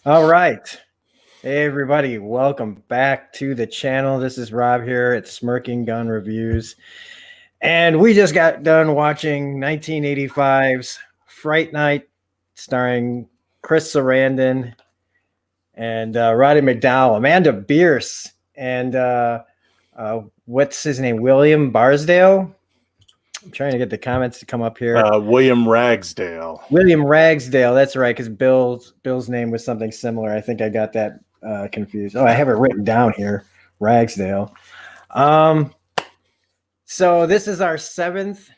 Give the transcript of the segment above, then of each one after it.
All right. Hey, everybody. Welcome back to the channel. This is Rob here at Smirking Gun Reviews. And we just got done watching 1985's Fright Night, starring Chris Sarandon and Roddy McDowall, Amanda Bierce, and what's his name? William Barsdale. I'm trying to get the comments to come up here. William Ragsdale. William Ragsdale. That's right, because Bill's name was something similar. I think I got that confused. Oh, I have it written down here, Ragsdale. So this is our 7th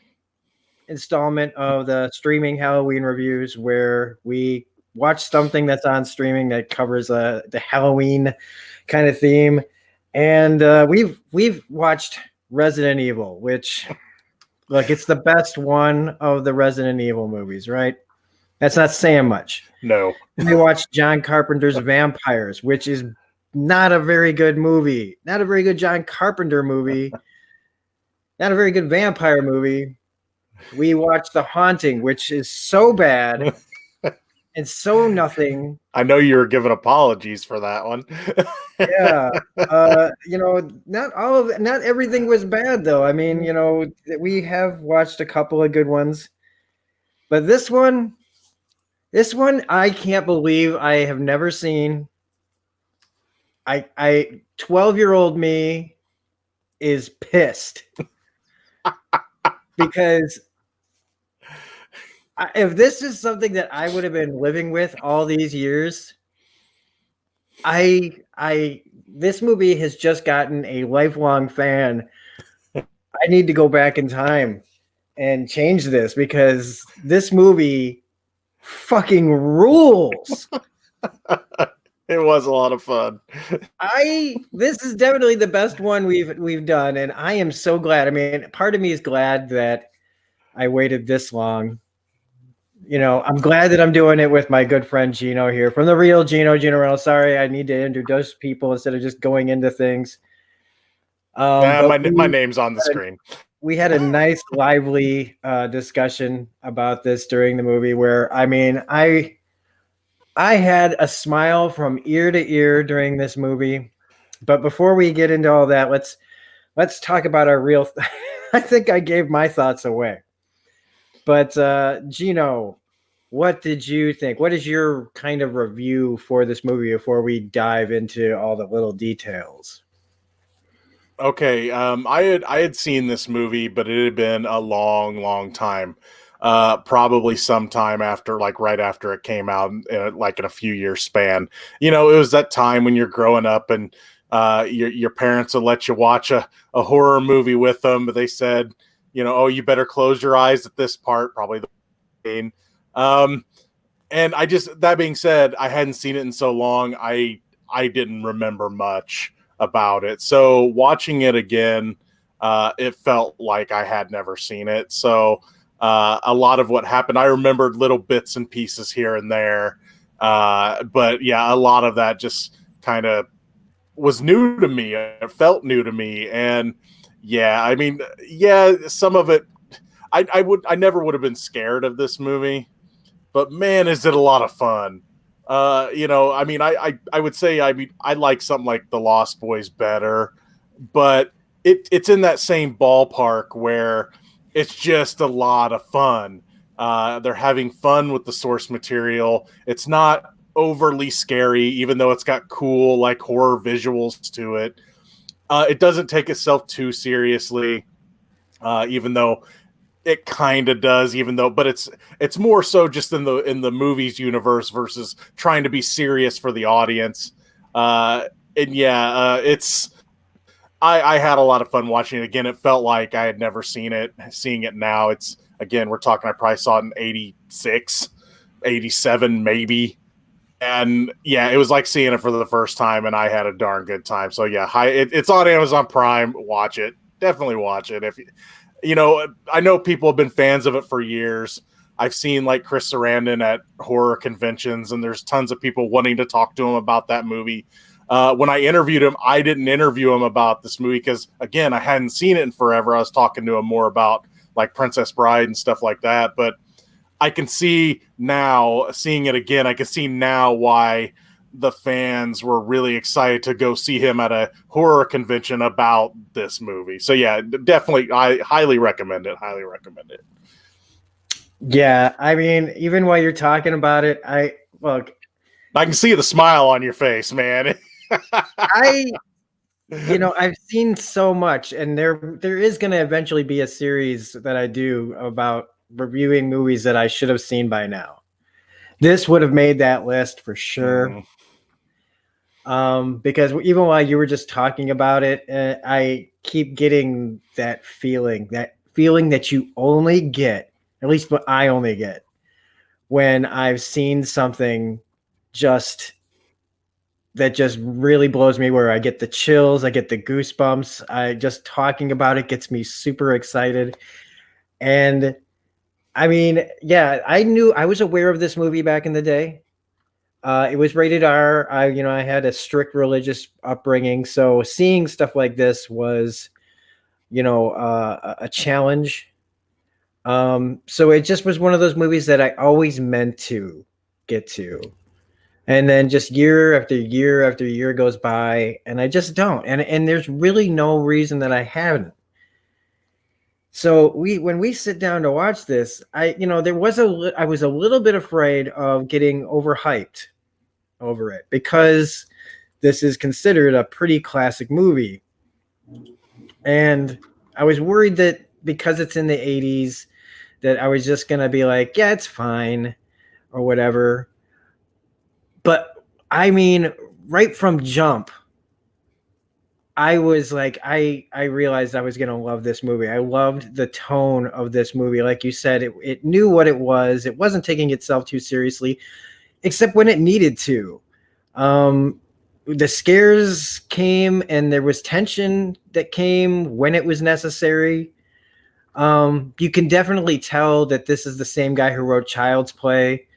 installment of the streaming Halloween reviews, where we watch something that's on streaming that covers the Halloween kind of theme. And we've watched Resident Evil, which, look, it's the best one of the Resident Evil movies, right? That's not saying much. No. We watched John Carpenter's Vampires, which is not a very good movie. Not a very good John Carpenter movie. Not a very good vampire movie. We watched The Haunting, which is so bad and so nothing. I know you were giving apologies for that one. Yeah. Not everything was bad, though. I mean, we have watched a couple of good ones. But this one, I can't believe I have never seen. 12-year-old me is pissed because if this is something that I would have been living with all these years, this movie has just gotten a lifelong fan. I need to go back in time and change this, because this movie fucking rules. It was a lot of fun. This is definitely the best one we've done, and I am so glad. I mean, part of me is glad that I waited this long. I'm glad that I'm doing it with my good friend Geno here from the Reel Geno Reynolds. Sorry, I need to introduce people instead of just going into things. My name's on the screen. We had a nice, lively discussion about this during the movie, where, I mean, I had a smile from ear to ear during this movie. But before we get into all that, let's talk about our real. I think I gave my thoughts away. But Geno, what did you think? What is your kind of review for this movie before we dive into all the little details? Okay, I had seen this movie, but it had been a long time. Probably sometime after, like right after it came out, in a few year span. It was that time when you're growing up and your parents will let you watch a horror movie with them, but they said, oh, you better close your eyes at this part, probably the scene. And that being said, I hadn't seen it in so long, I didn't remember much about it. So watching it again, it felt like I had never seen it. So a lot of what happened, I remembered little bits and pieces here and there. But yeah, a lot of that just kind of was new to me. It felt new to me. And yeah, I mean, yeah, some of it, I never would have been scared of this movie, but man, is it a lot of fun. I mean, I would say, I mean, I like something like The Lost Boys better, but it's in that same ballpark where it's just a lot of fun. They're having fun with the source material. It's not overly scary, even though it's got cool, like, horror visuals to it. It doesn't take itself too seriously, even though it kind of does, but it's more so just in the movies universe versus trying to be serious for the audience. I had a lot of fun watching it again. It felt like I had never seen it. Seeing it now, it's, again, we're talking, I probably saw it in 86, 87 maybe. And yeah, it was like seeing it for the first time, and I had a darn good time. So yeah, it's on Amazon Prime. Watch it. Definitely watch it. If I know people have been fans of it for years. I've seen, like, Chris Sarandon at horror conventions, and there's tons of people wanting to talk to him about that movie. When I interviewed him, I didn't interview him about this movie because, again, I hadn't seen it in forever. I was talking to him more about, like, Princess Bride and stuff like that. But I can see now, seeing it again, I can see now why the fans were really excited to go see him at a horror convention about this movie. So yeah, definitely, I highly recommend it. Highly recommend it. Yeah, I mean, even while you're talking about it, I can see the smile on your face, man. I've seen so much, and there is going to eventually be a series that I do about reviewing movies that I should have seen by now. This would have made that list for sure. Because even while you were just talking about it, I keep getting that feeling that you only get, at least what I only get, when I've seen something that just really blows me, where I get the chills, I get the goosebumps. I just talking about it gets me super excited. And I mean, yeah, I was aware of this movie back in the day. It was rated R. I had a strict religious upbringing, so seeing stuff like this was, a challenge. So it just was one of those movies that I always meant to get to. And then just year after year after year goes by, and I just don't. And there's really no reason that I haven't. So when we sit down to watch this, I was a little bit afraid of getting overhyped over it, because this is considered a pretty classic movie. And I was worried that because it's in the 80s, that I was just going to be like, yeah, it's fine or whatever. But I mean, right from jump, I was like, I realized I was going to love this movie. I loved the tone of this movie. Like you said, it knew what it was. It wasn't taking itself too seriously, except when it needed to. The scares came, and there was tension that came when it was necessary. You can definitely tell that this is the same guy who wrote Child's Play.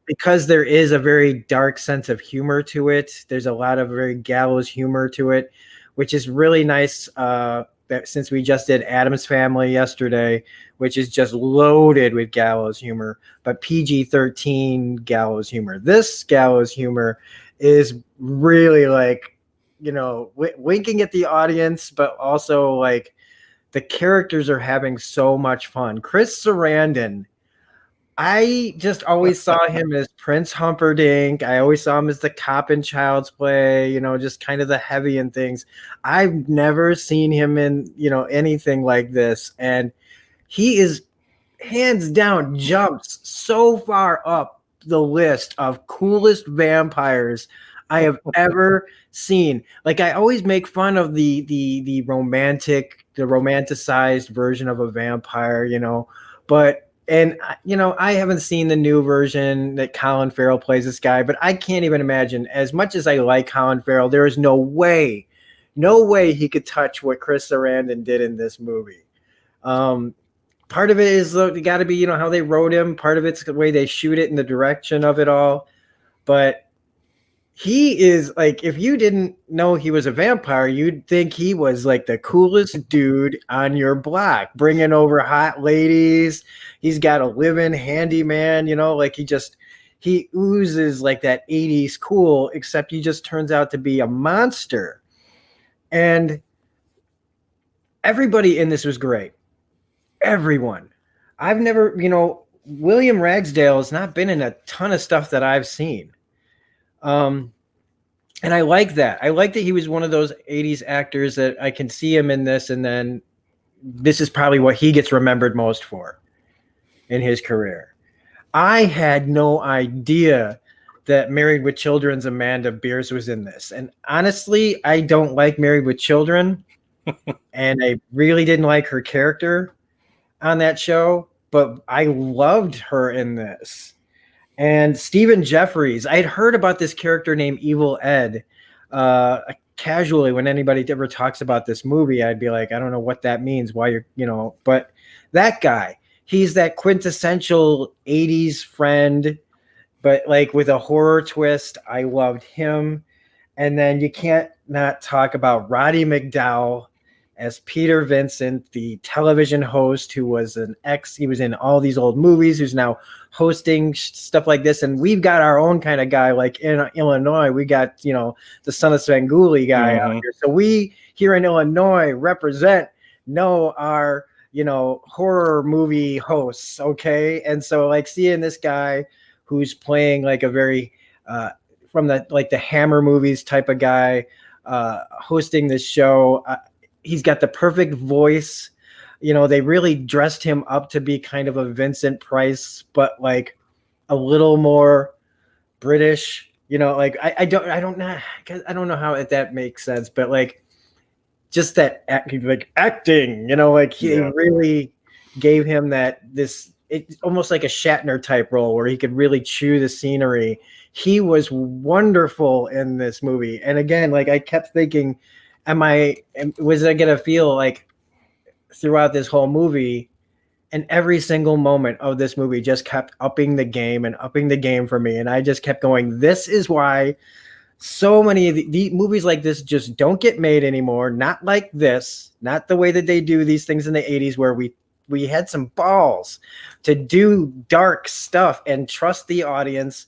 Because there is a very dark sense of humor to it. There's a lot of very gallows humor to it, which is really nice. That since we just did Addams Family yesterday, which is just loaded with gallows humor, but PG-13 gallows humor. This gallows humor is really like, winking at the audience, but also like the characters are having so much fun. Chris Sarandon, I just always saw him as Prince Humperdinck. I always saw him as the cop in Child's Play, just kind of the heavy and things. I've never seen him in, anything like this. And he is hands down jumps so far up the list of coolest vampires I have ever seen. Like, I always make fun of the romanticized version of a vampire, but I haven't seen the new version that Colin Farrell plays this guy, but I can't even imagine. As much as I like Colin Farrell, there is no way he could touch what Chris Sarandon did in this movie. Part of it is got to be, how they wrote him. Part of it's the way they shoot it and the direction of it all. But he is like, if you didn't know he was a vampire, you'd think he was like the coolest dude on your block, bringing over hot ladies. He's got a live-in handyman, like he oozes like that 80s cool, except he just turns out to be a monster. And everybody in this was great. Everyone. I've never, William Ragsdale has not been in a ton of stuff that I've seen. And I like that. I like that he was one of those 80s actors that I can see him in this, and then this is probably what he gets remembered most for in his career. I had no idea that Married with Children's Amanda Beers was in this. And honestly, I don't like Married with Children, and I really didn't like her character on that show, but I loved her in this. And Stephen Jeffries, I had heard about this character named Evil Ed. Casually, when anybody ever talks about this movie, I'd be like, I don't know what that means. Why but that guy, he's that quintessential 80s friend, but like with a horror twist. I loved him. And then you can't not talk about Roddy McDowall as Peter Vincent, the television host who was he was in all these old movies, who's now hosting stuff like this. And we've got our own kind of guy, like in Illinois, we got, the son of Svengoolie guy out here. So we here in Illinois know our, horror movie hosts. Okay. And so like seeing this guy who's playing like a very, from the Hammer movies type of guy, hosting this show, he's got the perfect voice. They really dressed him up to be kind of a Vincent Price, but like a little more British. Like I don't know how that makes sense, but like just that acting. He really gave him it's almost like a Shatner type role where he could really chew the scenery. He was wonderful in this movie, and again, like I kept thinking, was I gonna feel like throughout this whole movie, and every single moment of this movie just kept upping the game for me, and I just kept going, this is why so many of the movies like this just don't get made anymore. Not like this, not the way that they do these things in the 80s where we had some balls to do dark stuff and trust the audience.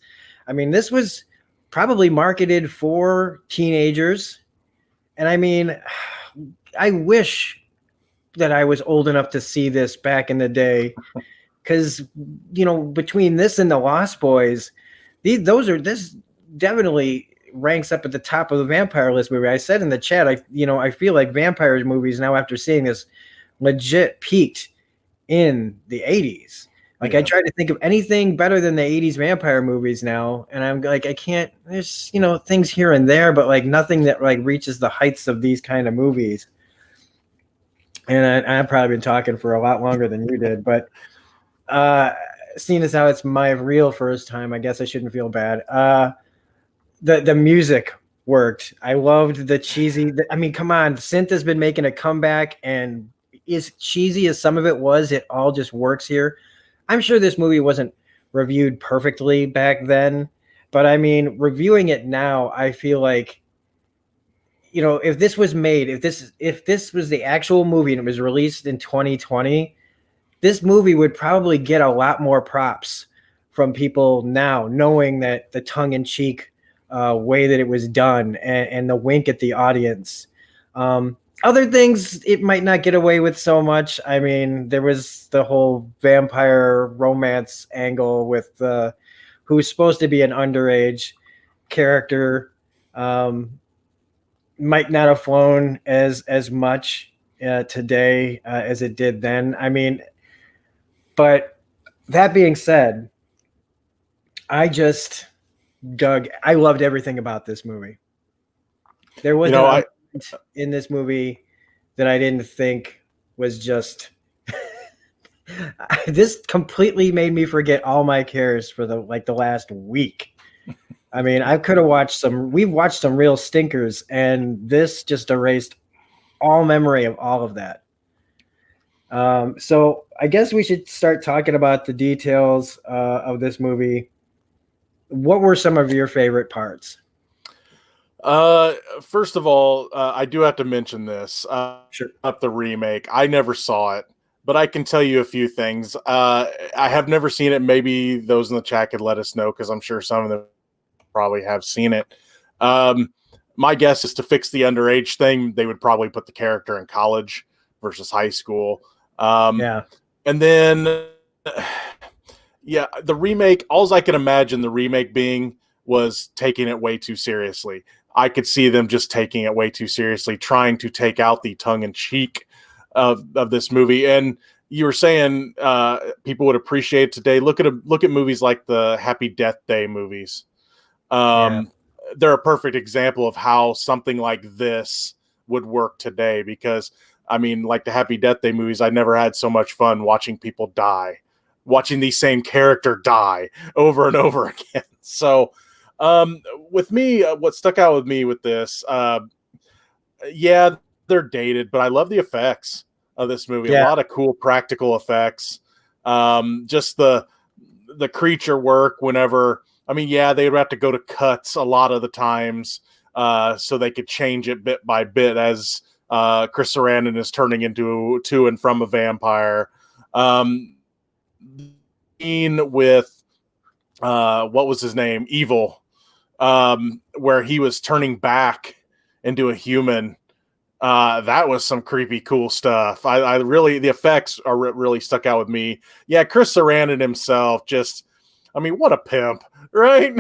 I mean, this was probably marketed for teenagers. And I mean, I wish that I was old enough to see this back in the day, because between this and The Lost Boys, this definitely ranks up at the top of the vampire list movie. I said in the chat, I feel like vampires movies now, after seeing this, legit peaked in the 80s. Like I try to think of anything better than the 80s vampire movies now, and I'm like, I can't. There's things here and there, but like nothing that like reaches the heights of these kind of movies. And I've probably been talking for a lot longer than you did, but seeing as how it's my real first time, I guess I shouldn't feel bad. The music worked. I loved the cheesy. I mean, come on, synth has been making a comeback, and as cheesy as some of it was, it all just works here. I'm sure this movie wasn't reviewed perfectly back then, but I mean, reviewing it now, I feel like, if this was made, if this was the actual movie and it was released in 2020, this movie would probably get a lot more props from people now, knowing that the tongue-in-cheek way that it was done and the wink at the audience. Other things it might not get away with so much. I mean, there was the whole vampire romance angle with who's supposed to be an underage character. Might not have flown as much today as it did then. I mean, but that being said, I loved everything about this movie. There was in this movie that I didn't think was just this completely made me forget all my cares for the last week. I mean, we've watched some real stinkers, and this just erased all memory of all of that. So I guess we should start talking about the details of this movie. What were some of your favorite parts? First of all, I do have to mention this. Sure. Up the remake. I never saw it, but I can tell you a few things. I have never seen it. Maybe those in the chat could let us know, because I'm sure some of them probably have seen it. My guess is to fix the underage thing, they would probably put the character in college versus high school. And then, the remake, all I can imagine the remake being was taking it way too seriously. I could see them just taking it way too seriously, trying to take out the tongue-in-cheek of this movie. And you were saying people would appreciate it today. Look at movies like the Happy Death Day movies. They're a perfect example of how something like this would work today, because I mean, like the Happy Death Day movies, I never had so much fun watching people die, watching the same character die over and over again. So with me, what stuck out with me with this, they're dated, but I love the effects of this movie. A lot of cool practical effects. Just the creature work whenever, I mean, they would have to go to cuts a lot of the times so they could change it bit by bit as Chris Sarandon is turning into to and from a vampire. Scene with what was his name? Evil, where he was turning back into a human. That was some creepy, cool stuff. I really, the effects are really stuck out with me. Yeah, Chris Sarandon himself, just, I mean, what a pimp, right?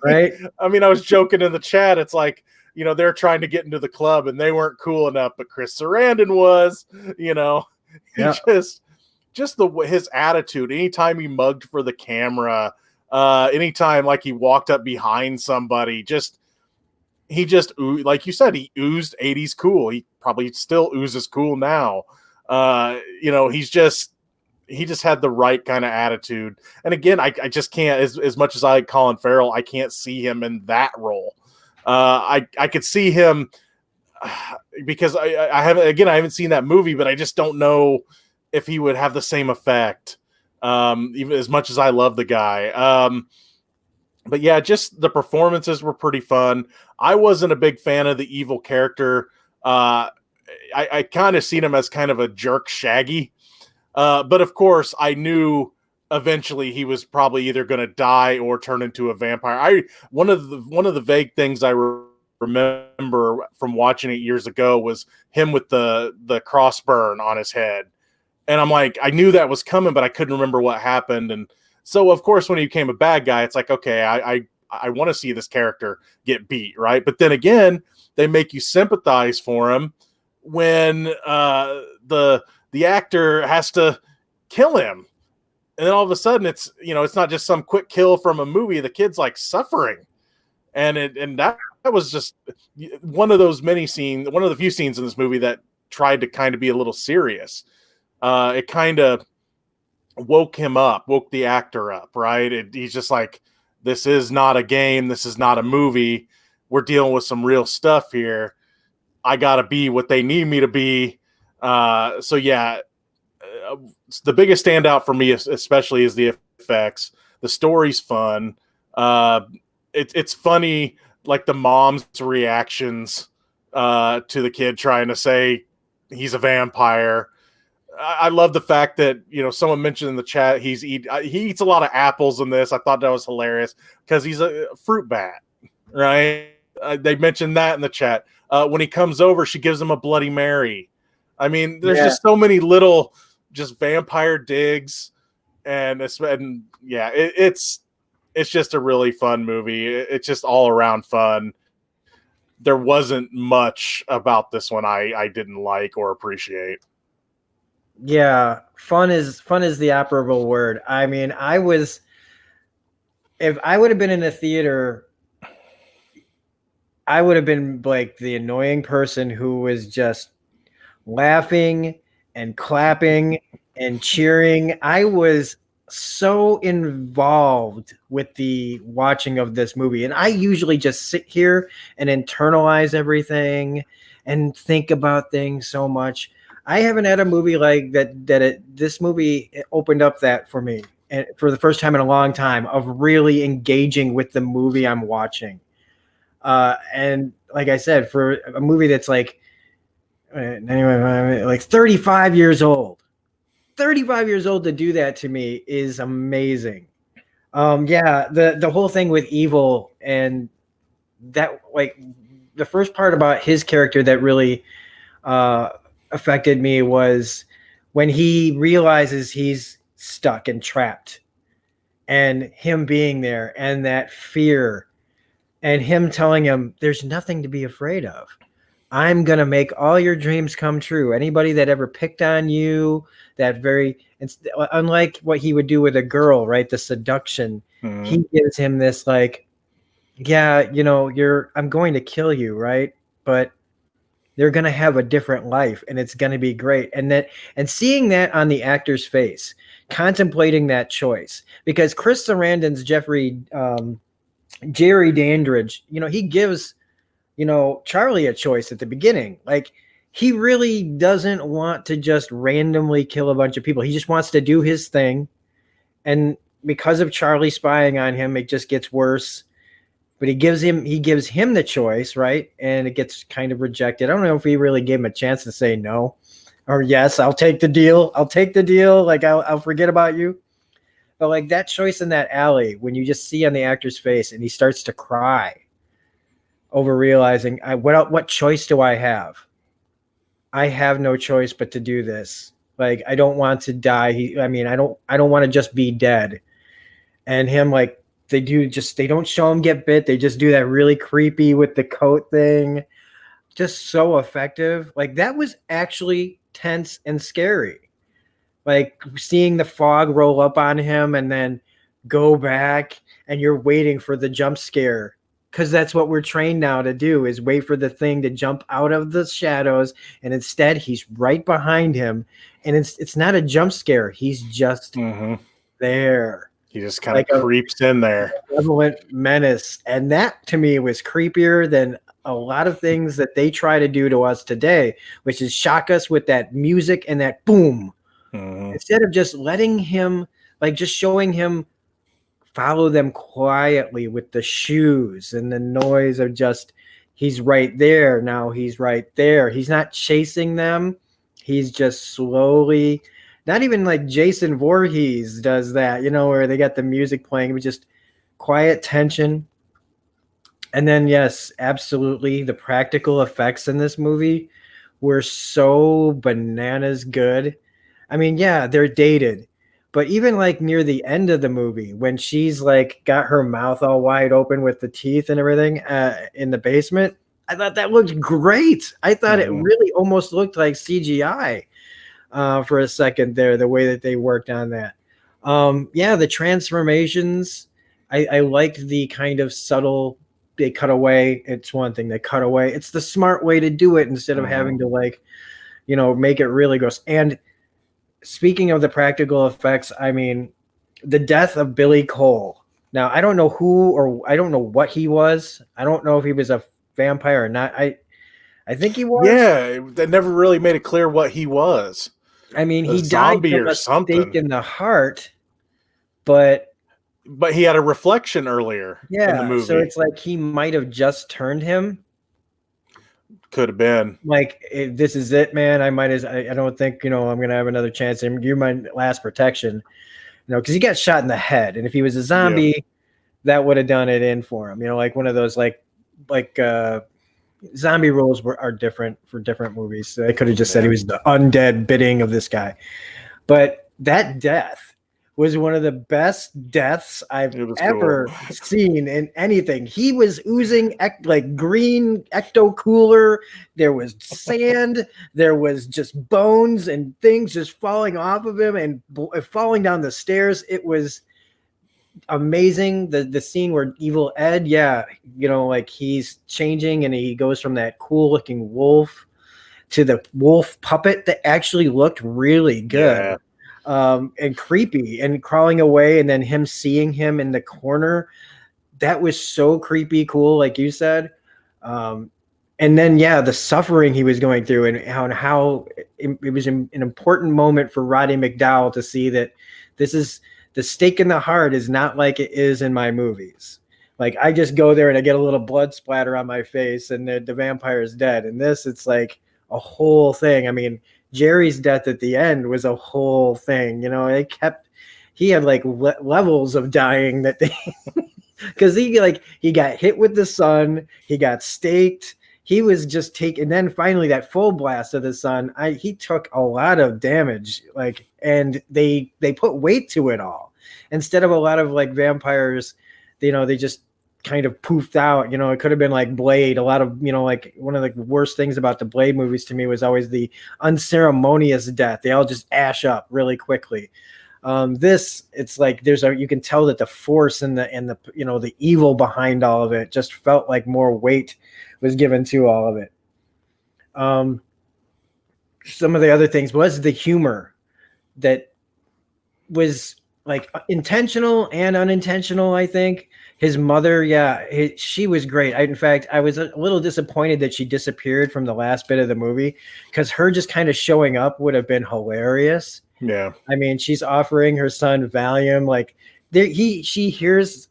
Right. I mean, I was joking in the chat. It's like, you know, they're trying to get into the club and they weren't cool enough, but Chris Sarandon was, you know, he Yeah. just his attitude. Anytime he mugged for the camera, anytime like he walked up behind somebody, he just, like you said, he oozed 80s cool. He probably still oozes cool now. You know, he just had the right kind of attitude. And again, I just can't, as much as I like Colin Farrell, I can't see him in that role. I could see him because I haven't seen that movie, but I just don't know if he would have the same effect. Even as much as I love the guy. But yeah, just the performances were pretty fun. I wasn't a big fan of the evil character. I kind of seen him as kind of a jerk Shaggy. But of course, I knew eventually he was probably either going to die or turn into a vampire. One of the vague things I remember from watching it years ago was him with the cross burn on his head. And I'm like, I knew that was coming, but I couldn't remember what happened. And so, of course, when he became a bad guy, it's like, okay, I want to see this character get beat, right? But then again, they make you sympathize for him when the actor has to kill him. And then all of a sudden, it's not just some quick kill from a movie. The kid's like suffering. And that was just one of those many scenes, one of the few scenes in this movie that tried to kind of be a little serious. It kind of woke the actor up, right? He's just like, this is not a game. This is not a movie. We're dealing with some real stuff here. I got to be what they need me to be. So yeah, the biggest standout for me, especially, is the effects. The story's fun. It's funny, like the mom's reactions to the kid trying to say he's a vampire. I love the fact that, someone mentioned in the chat he eats a lot of apples in this. I thought that was hilarious because he's a fruit bat, right? They mentioned that in the chat. When he comes over, she gives him a Bloody Mary. I mean, there's just so many little just vampire digs, and it's just a really fun movie. It's just all around fun. There wasn't much about this one I didn't like or appreciate. Yeah, fun is the operable word. I mean, if I would have been in a theater, I would have been like the annoying person who was just laughing and clapping and cheering. I was so involved with the watching of this movie, and I usually just sit here and internalize everything and think about things so much. I haven't had a movie like that. This movie opened up that for me, and for the first time in a long time, of really engaging with the movie I'm watching. And like I said, for a movie that's like 35 years old, 35 years old, to do that to me is amazing. The whole thing with Evil, and that, like, the first part about his character that really affected me was when he realizes he's stuck and trapped, and him being there, and that fear, and him telling him there's nothing to be afraid of. I'm going to make all your dreams come true. Anybody that ever picked on you, unlike what he would do with a girl, right? The seduction, he gives him this like, yeah, I'm going to kill you, right? But they're going to have a different life, and it's going to be great. And seeing that on the actor's face, contemplating that choice, because Chris Sarandon's Jerry Dandridge, he gives, Charlie a choice at the beginning. Like, he really doesn't want to just randomly kill a bunch of people. He just wants to do his thing. And because of Charlie spying on him, it just gets worse. but he gives him the choice, right? And it gets kind of rejected. I don't know if he really gave him a chance to say no or yes, I'll take the deal. I'll take the deal. Like I'll forget about you. But like that choice in that alley, when you just see on the actor's face and he starts to cry over realizing what choice do I have? I have no choice but to do this. Like I don't want to die. I don't want to just be dead. And him like they don't show him get bit. They just do that really creepy with the coat thing. Just so effective. Like that was actually tense and scary. Like seeing the fog roll up on him and then go back and you're waiting for the jump scare. Because that's what we're trained now to do is wait for the thing to jump out of the shadows. And instead he's right behind him. And it's not a jump scare. He's just there. He just kind of creeps in there. Malevolent menace. And that to me was creepier than a lot of things that they try to do to us today, which is shock us with that music and that boom. Instead of just letting him, like just showing him follow them quietly with the shoes and the noise of just, he's right there. Now he's right there. He's not chasing them. He's just slowly, not even like Jason Voorhees does that, where they got the music playing. It was just quiet tension. And then, yes, absolutely. The practical effects in this movie were so bananas good. I mean, yeah, they're dated, but even like near the end of the movie, when she's like got her mouth all wide open with the teeth and everything in the basement, I thought that looked great. I thought it really almost looked like CGI for a second there, the way that they worked on that. Yeah, the transformations, I liked the kind of subtle, they cut away. It's one thing, they cut away. It's the smart way to do it instead of having to like, make it really gross. And speaking of the practical effects, I mean, the death of Billy Cole. Now, I don't know who or I don't know what he was. I don't know if he was a vampire or not. I think he was. Yeah, they never really made it clear what he was. I mean, he died from a stake in the heart, but he had a reflection earlier in the movie. So it's like he might have just turned him. Could have been like, this is it, man. I don't think I'm gonna have another chance. You're my last protection, because he got shot in the head, and if he was a zombie, that would have done it in for him. Like one of those like zombie rules are different for different movies. So they could have just said he was the undead bidding of this guy, but that death was one of the best deaths I've ever seen in anything. He was oozing like green ecto cooler. There was sand. There was just bones and things just falling off of him and falling down the stairs. It was amazing. The scene where Evil Ed, like he's changing and he goes from that cool looking wolf to the wolf puppet that actually looked really good. Yeah. And creepy and crawling away, and then him seeing him in the corner. That was so creepy cool, like you said. And then, the suffering he was going through and how it was an important moment for Roddy McDowall to see that this is the stake in the heart is not like it is in my movies. Like I just go there and I get a little blood splatter on my face and the vampire is dead. And this, it's like a whole thing. I mean, Jerry's death at the end was a whole thing, he had like levels of dying that they, because he got hit with the sun, he got staked, he was just taking, then finally that full blast of the sun, he took a lot of damage, and they put weight to it all instead of a lot of like vampires, they just kind of poofed out. It could have been like Blade. A lot of, like one of the worst things about the Blade movies to me was always the unceremonious death. They all just ash up really quickly. This, it's like you can tell that the force and the the evil behind all of it just felt like more weight was given to all of it. Some of the other things was the humor that was like intentional and unintentional, I think. His mother, she was great. In fact, I was a little disappointed that she disappeared from the last bit of the movie, because her just kind of showing up would have been hilarious. Yeah. I mean, she's offering her son Valium. Like she hears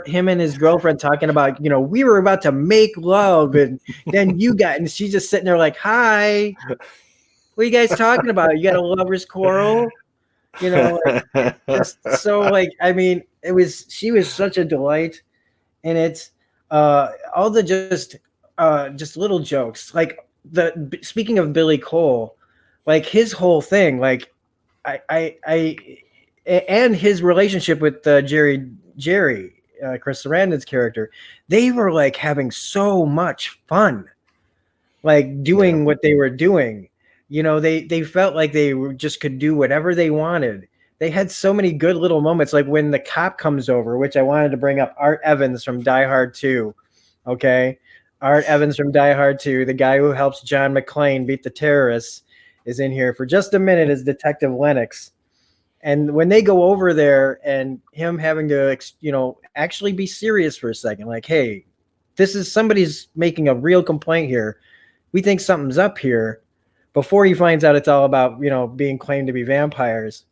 him and his girlfriend talking about, we were about to make love, and then and she's just sitting there like, hi, what are you guys talking about? You got a lover's quarrel? Just so like, I mean, she was such a delight. And it's all the just little jokes. Like speaking of Billy Cole, like his whole thing, like I and his relationship with Jerry, Chris Sarandon's character, they were like having so much fun, like doing what they were doing. They felt like they just could do whatever they wanted. They had so many good little moments, like when the cop comes over, which I wanted to bring up, Art Evans from Die Hard 2. Okay. Art Evans from Die Hard 2, the guy who helps John McClane beat the terrorists, is in here for just a minute as Detective Lennox. And when they go over there and him having to, actually be serious for a second, like, hey, somebody's making a real complaint here. We think something's up here, before he finds out it's all about, being claimed to be vampires.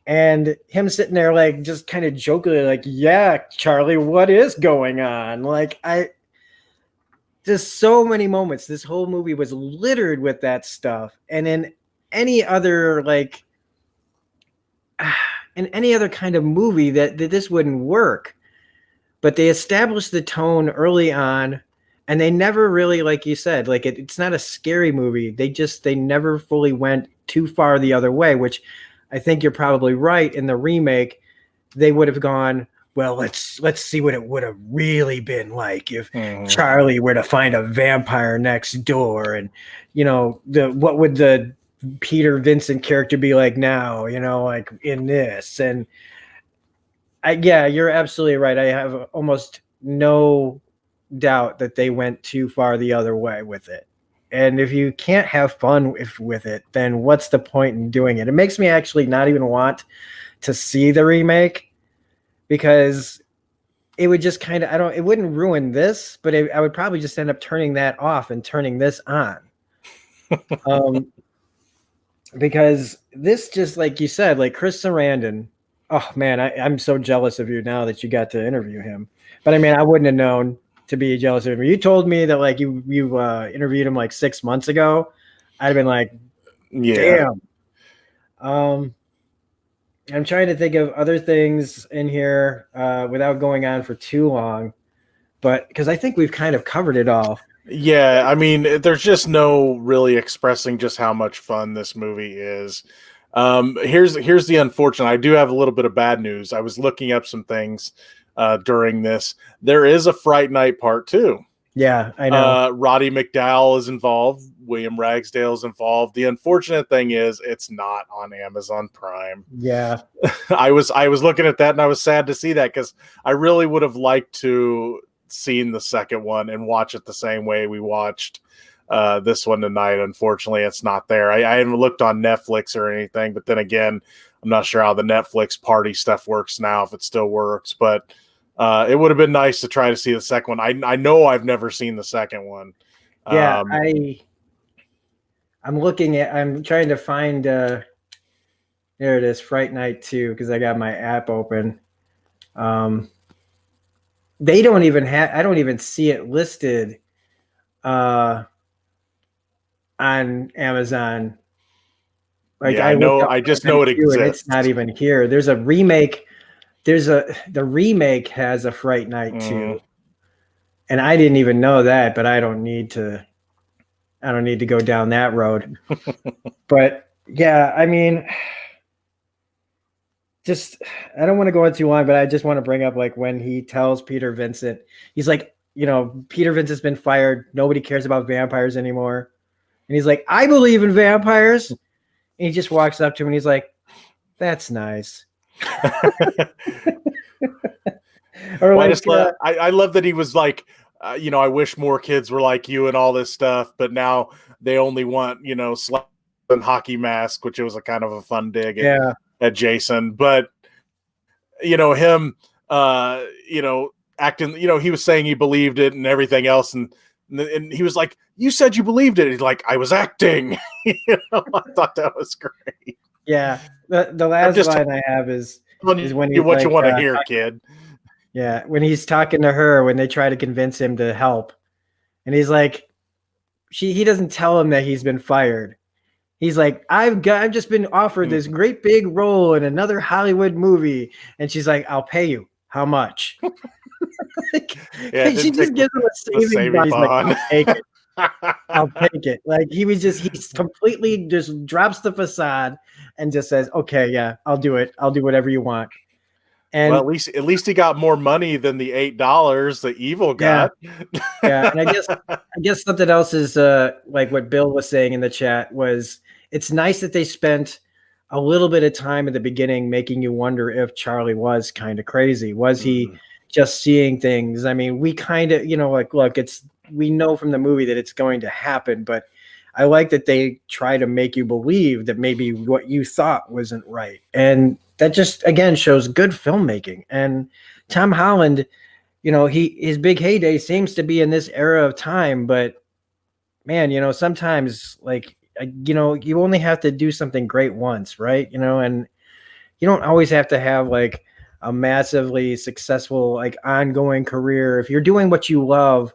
And him sitting there, like, just kind of jokingly, like, yeah, Charlie, what is going on? Like, just so many moments. This whole movie was littered with that stuff. And in any other, like, in any other kind of movie that this wouldn't work. But they established the tone early on, and they never really, like you said, like it's not a scary movie. They never fully went too far the other way, which I think you're probably right. In the remake, they would have gone, well, let's see what it would have really been like if Charlie were to find a vampire next door, and what would the Peter Vincent character be like now, like in this. And you're absolutely right. I have almost no doubt that they went too far the other way with it. And if you can't have fun with it, then what's the point in doing it? It makes me actually not even want to see the remake, because it would just kind of, it wouldn't ruin this, but I would probably just end up turning that off and turning this on. Because this, just like you said, like Chris Sarandon, oh man, I'm so jealous of you now that you got to interview him. But I mean, I wouldn't have known to be jealous of him. You told me that like you interviewed him like 6 months ago. I'd have been like, damn. I'm trying to think of other things in here without going on for too long, but because I think we've kind of covered it all. Yeah, I mean, there's just no really expressing just how much fun this movie is. Here's the unfortunate. I do have a little bit of bad news. I was looking up some things during this. There is a Fright Night Part 2. Yeah, I know. Roddy McDowall is involved. William Ragsdale is involved. The unfortunate thing is it's not on Amazon Prime. Yeah. I was looking at that and I was sad to see that, because I really would have liked to seen the second one and watch it the same way we watched this one tonight. Unfortunately, it's not there. I haven't looked on Netflix or anything, but then again, I'm not sure how the Netflix party stuff works now, if it still works, but it would have been nice to try to see the second one. I know I've never seen the second one. Yeah, I'm trying to find there it is, Fright Night 2, because I got my app open. They don't even I don't even see it listed on Amazon. Like, yeah, I just know it exists. It's not even here. There's a remake. The remake has a Fright Night 2. And I didn't even know that, but I don't need to go down that road. But yeah, I mean, just, I don't want to go on too long, but I just want to bring up, like, when he tells Peter Vincent, he's like, Peter Vincent's been fired. Nobody cares about vampires anymore. And he's like, I believe in vampires. And he just walks up to him and he's like, that's nice. Or like, I love that he was like, I wish more kids were like you and all this stuff, but now they only want, slap and hockey mask, which was a kind of a fun dig at Jason. But, him, acting, he was saying he believed it and everything else. And he was like, you said you believed it. He's like, I was acting. I thought that was great. Yeah. The last line I have is when he's what like, you want to hear, kid. Yeah, when he's talking to her, when they try to convince him to help, and he's like, he doesn't tell him that he's been fired. He's like, I've just been offered this great big role in another Hollywood movie, and she's like, I'll pay you. How much? Like, Yeah, it she didn't just take gives him a the savings bond. saving He's like, I'll bond. take it. I'll take it. Like he's completely just drops the facade and just says, okay, yeah, I'll do it. I'll do whatever you want. Well, And at least he got more money than the $8 the evil yeah, got. yeah. And I guess something else is like what Bill was saying in the chat was it's nice that they spent a little bit of time at the beginning making you wonder if Charlie was kind of crazy. Was he just seeing things? I mean, we kind of, like, look, we know from the movie that it's going to happen, but I like that they try to make you believe that maybe what you thought wasn't right. And that just, again, shows good filmmaking. And Tom Holland, his big heyday seems to be in this era of time, but man, sometimes like, you only have to do something great once, right? And you don't always have to have like a massively successful, like ongoing career. If you're doing what you love,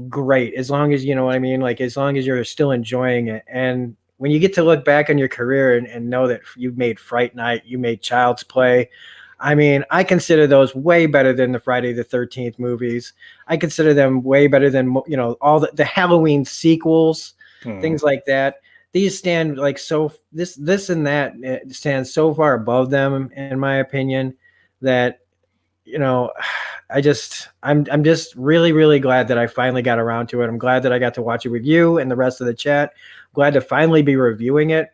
great. As long as, you know what I mean? Like, as long as you're still enjoying it. And when you get to look back on your career and know that you've made Fright Night, you made Child's Play. I mean, I consider those way better than the Friday the 13th movies. I consider them way better than, all the Halloween sequels, things like that. These stand like this and that stands so far above them, in my opinion, that I'm just really, really glad that I finally got around to it. I'm glad that I got to watch it with you and the rest of the chat. Glad to finally be reviewing it,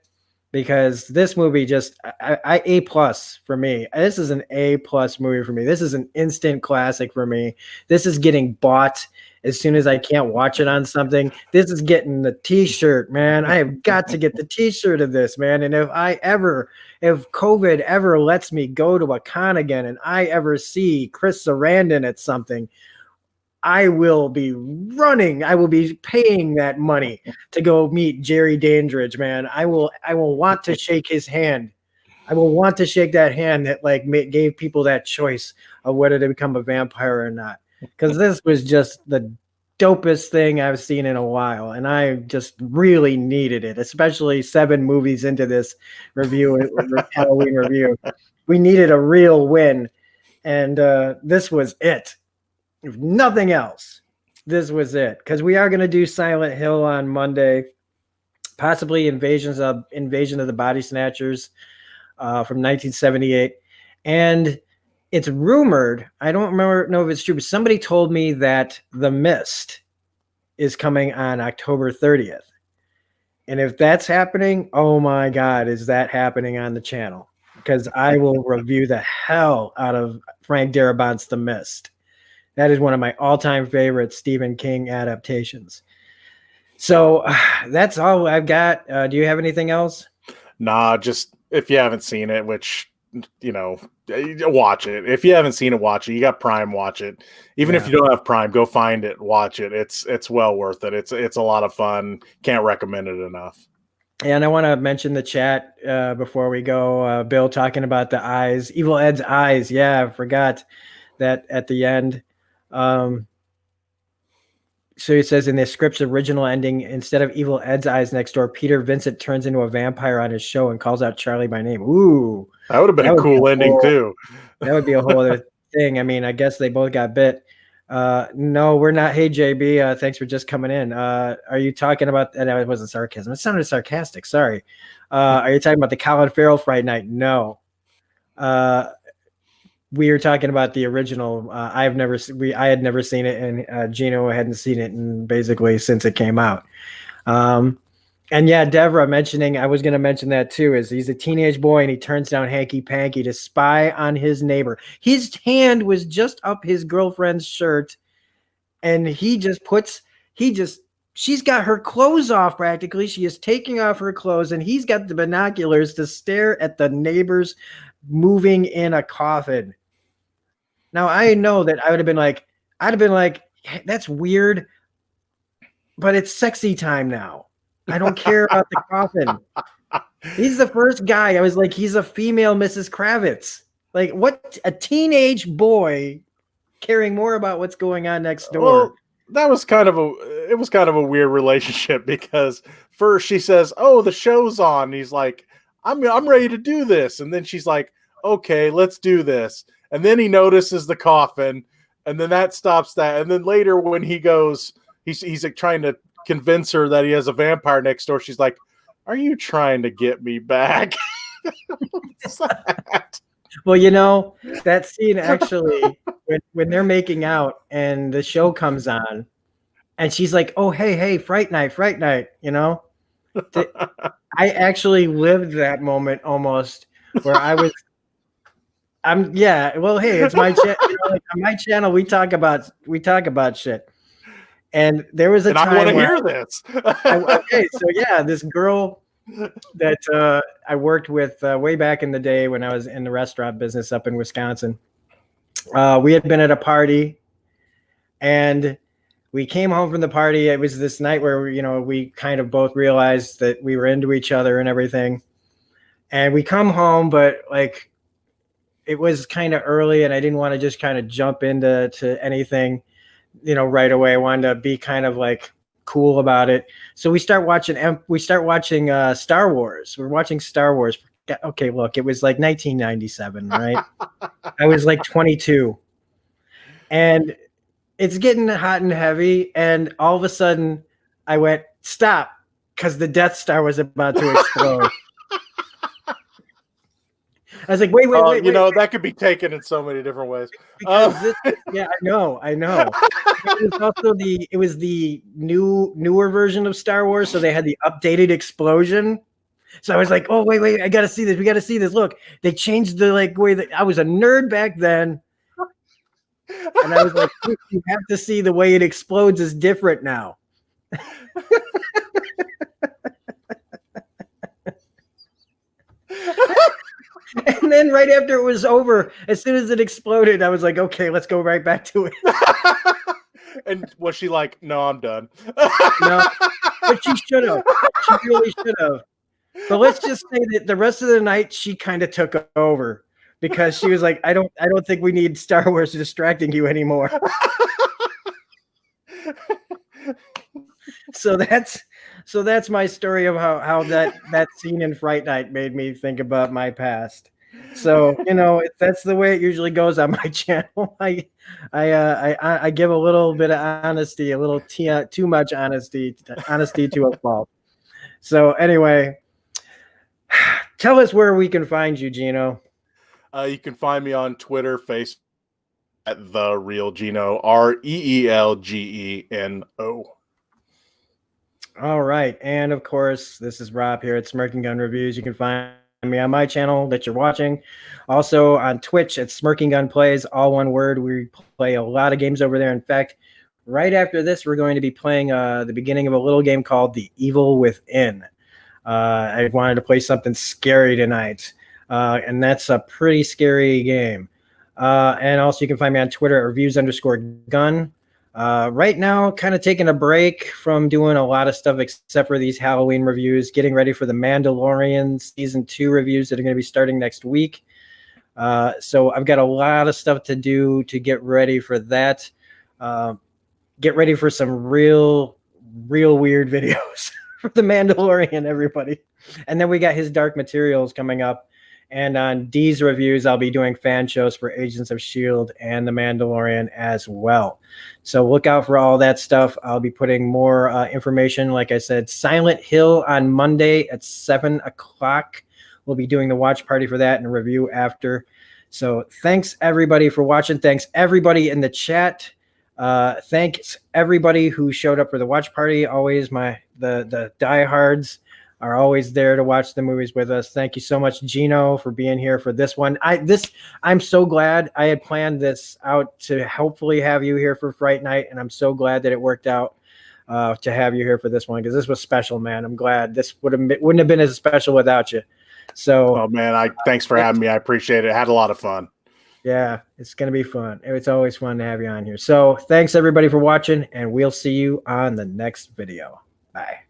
because this movie just I A plus for me. This is an A plus movie for me. This is an instant classic for me. This is getting bought as soon as I can't watch it on something. This is getting the t-shirt, man. I have got to get the t-shirt of this, man. And if COVID ever lets me go to a con again and I ever see Chris Sarandon at something, I will be running. I will be paying that money to go meet Jerry Dandridge, man. I will want to shake his hand. I will want to shake that hand that like gave people that choice of whether to become a vampire or not. Because this was just the dopest thing I've seen in a while, and I just really needed it, especially 7 movies into this Halloween review. We needed a real win, and this was it. If nothing else, this was it. Because we are going to do Silent Hill on Monday, possibly Invasion of the Body Snatchers from 1978, and it's rumored, I don't know if it's true, but somebody told me that The Mist is coming on October 30th. And if that's happening, oh my God, is that happening on the channel? Because I will review the hell out of Frank Darabont's The Mist. That is one of my all-time favorite Stephen King adaptations. So that's all I've got. Do you have anything else? Nah, just if you haven't seen it, which, watch it. If you haven't seen it, watch it. You got Prime, watch it. Even if you don't have Prime, go find it, watch it. It's well worth it. It's a lot of fun. Can't recommend it enough. And I want to mention the chat before we go. Bill talking about the eyes, Evil Ed's eyes. Yeah, I forgot that at the end. So he says in the script's original ending, instead of Evil Ed's eyes next door, Peter Vincent turns into a vampire on his show and calls out Charlie by name. Ooh, that would have been a cool ending too. That would be a whole other thing. I mean, I guess they both got bit. No, we're not. Hey, JB, thanks for just coming in. Are you talking about, and it wasn't sarcasm. It sounded sarcastic. Sorry. Are you talking about the Colin Farrell Fright Night? No. We were talking about the original. I had never seen it, and Geno hadn't seen it basically since it came out. And yeah, Devra mentioning, I was going to mention that too, is he's a teenage boy and he turns down Hanky Panky to spy on his neighbor. His hand was just up his girlfriend's shirt, and she's got her clothes off practically. She is taking off her clothes, and he's got the binoculars to stare at the neighbors moving in a coffin. Now, I know that I'd have been like, hey, that's weird, but it's sexy time now. I don't care about the coffin. He's the first guy. I was like, he's a female Mrs. Kravitz. Like, what a teenage boy caring more about what's going on next door. Well, that was kind of a weird relationship because first she says, "Oh, the show's on." And he's like, "I'm ready to do this." And then she's like, "Okay, let's do this." And then he notices the coffin, and then that stops that. And then later when he goes, he's like trying to convince her that he has a vampire next door. She's like, "Are you trying to get me back?" What's that? Well, you know, that scene actually, when they're making out and the show comes on, and she's like, "Oh, hey, Fright Night," you know? I actually lived that moment almost where well, hey, it's my channel. You know, like on my channel, we talk about shit. And there was a time I want to hear this. Okay, so yeah, this girl that I worked with way back in the day when I was in the restaurant business up in Wisconsin. We had been at a party, and we came home from the party. It was this night where we kind of both realized that we were into each other and everything. And we come home, but like it was kind of early, and I didn't want to just kind of jump into anything, right away. I wanted to be kind of like cool about it. So we start watching Star Wars. We're watching Star Wars. Okay, look, it was like 1997, right? I was like 22. And it's getting hot and heavy, and all of a sudden I went, "Stop," because the Death Star was about to explode. I was like, wait. That could be taken in so many different ways. Yeah, I know. It was also the newer version of Star Wars, so they had the updated explosion. So I was like, "Oh, wait, I gotta see this. We gotta see this. Look, they changed the way that I was a nerd back then." And I was like, "You have to see the way it explodes is different now." And then right after it was over, as soon as it exploded, I was like, "Okay, let's go right back to it." And was she like, "No, I'm done"? No, but she should have. She really should have. But let's just say that the rest of the night she kind of took over, because she was like, I don't think we need Star Wars distracting you anymore. So that's my story of how that scene in Fright Night made me think about my past. So that's the way it usually goes on my channel. I give a little bit of honesty, a little too much honesty to a fault. So anyway, tell us where we can find you, Geno. You can find me on Twitter, Facebook at the Reel Geno, ReelGeno. All right, and of course, this is Rob here at Smirking Gun Reviews. You can find me on my channel that you're watching, also on Twitch at Smirking Gun Plays, all one word. We play a lot of games over there. In fact, right after this, we're going to be playing the beginning of a little game called The Evil Within. I wanted to play something scary tonight, and that's a pretty scary game. And also, you can find me on Twitter at reviews_gun. Right now, kind of taking a break from doing a lot of stuff except for these Halloween reviews, getting ready for the Mandalorian Season 2 reviews that are going to be starting next week. So I've got a lot of stuff to do to get ready for that. Get ready for some real weird videos for the Mandalorian, everybody. And then we got his Dark Materials coming up. And on D's reviews, I'll be doing fan shows for Agents of S.H.I.E.L.D. and The Mandalorian as well. So look out for all that stuff. I'll be putting more information. Like I said, Silent Hill on Monday at 7 o'clock. We'll be doing the watch party for that and a review after. So thanks, everybody, for watching. Thanks, everybody in the chat. Thanks, everybody who showed up for the watch party. Always the diehards are always there to watch the movies with us. Thank you so much, Geno, for being here for this one. I'm so glad. I had planned this out to hopefully have you here for Fright Night, and I'm so glad that it worked out to have you here for this one, because this was special, man. I'm glad. This wouldn't have been as special without you. So, oh man, thanks for having me. I appreciate it. I had a lot of fun. Yeah, it's gonna be fun. It's always fun to have you on here. So thanks everybody for watching, and we'll see you on the next video. Bye.